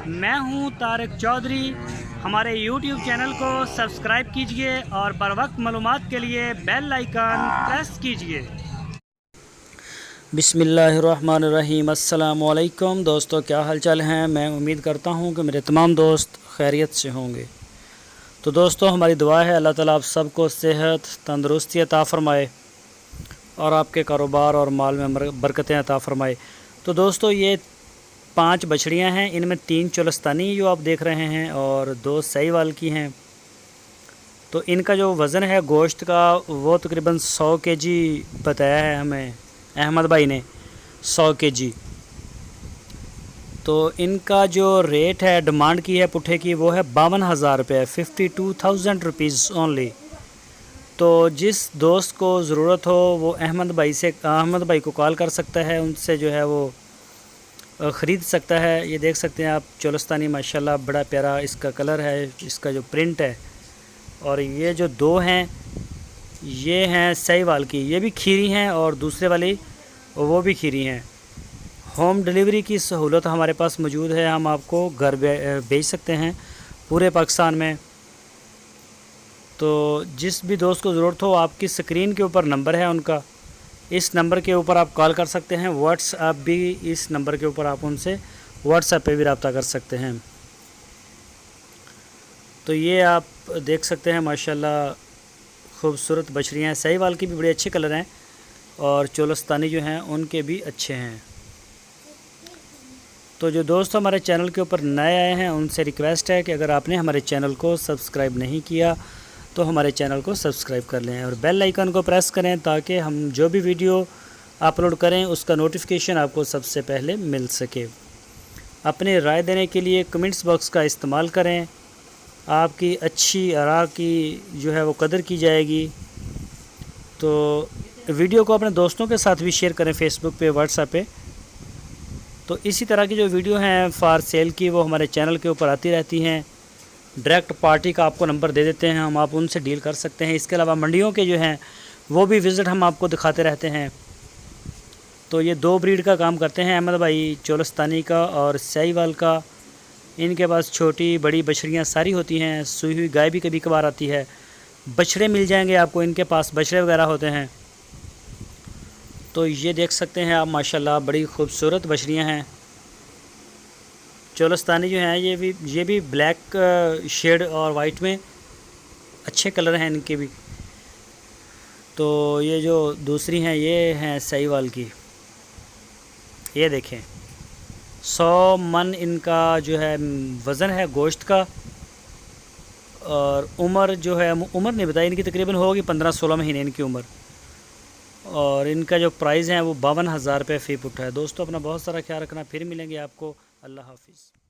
मैं हूं तारिक चौधरी। हमारे YouTube चैनल को सब्सक्राइब कीजिए और बर वक्त मालूमात के लिए बेल आइकन प्रेस कीजिए। बिस्मिल्लाहिर्रहमानिर्रहीम। अस्सलामु अलैकुम दोस्तों, क्या हाल चाल हैं। मैं उम्मीद करता हूं कि मेरे तमाम दोस्त खैरियत से होंगे। तो दोस्तों, हमारी दुआ है अल्लाह ताला आप सबको सेहत तंदुरुस्ती अता फ़रमाए और आपके कारोबार और माल में बरकतें अता फ़रमाए। तो दोस्तों, ये 5 बछड़ियाँ हैं, इनमें 3 चोलस्तानी जो आप देख रहे हैं और 2 साहीवाल की हैं। तो इनका जो वज़न है गोश्त का वो तकरीबन 100 केजी बताया है हमें अहमद भाई ने, 100 केजी। तो इनका जो रेट है डिमांड की है पुट्ठे की वो है 52,000 रुपये, 52,000 रुपीज़ ओनली। तो जिस दोस्त को ज़रूरत हो वो अहमद भाई को कॉल कर सकता है, उनसे जो है वो ख़रीद सकता है। ये देख सकते हैं आप चोलस्तानी, माशाल्लाह बड़ा प्यारा इसका कलर है, इसका जो प्रिंट है। और ये जो 2 हैं ये हैं साहीवाल की, ये भी खीरी हैं और दूसरे वाली वो भी खीरी हैं। होम डिलीवरी की सहूलत हमारे पास मौजूद है, हम आपको घर भेज सकते हैं पूरे पाकिस्तान में। तो जिस भी दोस्त को ज़रूरत हो, आपकी स्क्रीन के ऊपर नंबर है उनका, इस नंबर के ऊपर आप कॉल कर सकते हैं। व्हाट्सएप भी इस नंबर के ऊपर आप उनसे व्हाट्सएप पे भी रब्ता कर सकते हैं। तो ये आप देख सकते हैं माशाल्लाह खूबसूरत बछड़ियाँ हैं। साहीवाल की भी बड़े अच्छे कलर हैं और चोलस्तानी जो हैं उनके भी अच्छे हैं। तो जो दोस्त हमारे चैनल के ऊपर नए आए हैं उनसे रिक्वेस्ट है कि अगर आपने हमारे चैनल को सब्सक्राइब नहीं किया तो हमारे चैनल को सब्सक्राइब कर लें और बेल आइकन को प्रेस करें ताकि हम जो भी वीडियो अपलोड करें उसका नोटिफिकेशन आपको सबसे पहले मिल सके। अपनी राय देने के लिए कमेंट्स बॉक्स का इस्तेमाल करें, आपकी अच्छी आरा की जो है वो कदर की जाएगी। तो वीडियो को अपने दोस्तों के साथ भी शेयर करें, फेसबुक पे, व्हाट्सएप पे। तो इसी तरह की जो वीडियो हैं फॉर सेल की वो हमारे चैनल के ऊपर आती रहती हैं। डायरेक्ट पार्टी का आपको नंबर दे देते हैं, हम आप उनसे डील कर सकते हैं। इसके अलावा मंडियों के जो हैं वो भी विज़िट हम आपको दिखाते रहते हैं। तो ये 2 ब्रीड का काम करते हैं अहमद भाई, चोलस्तानी का और साहीवाल का। इनके पास छोटी बड़ी बछड़ियाँ सारी होती हैं, सूई हुई गाय भी कभी कभार आती है। बछड़े मिल जाएंगे आपको, इनके पास बछड़े वगैरह होते हैं। तो ये देख सकते हैं आप माशाल्लाह बड़ी खूबसूरत बछड़ियाँ हैं। चोलस्तानी जो हैं ये भी ब्लैक शेड और वाइट में अच्छे कलर हैं इनके भी। तो ये जो दूसरी हैं ये हैं साहीवाल की। ये देखें 100 मन इनका जो है वज़न है गोश्त का। और उम्र जो है उम्र नहीं बताई इनकी, तकरीबन होगी 15-16 महीने इनकी उम्र। और इनका जो प्राइस है वो 52,000 रुपये फ़ी पुट्ठा है। दोस्तों, अपना बहुत सारा ख्याल रखना, फिर मिलेंगे आपको। अल्लाह हाफिज़।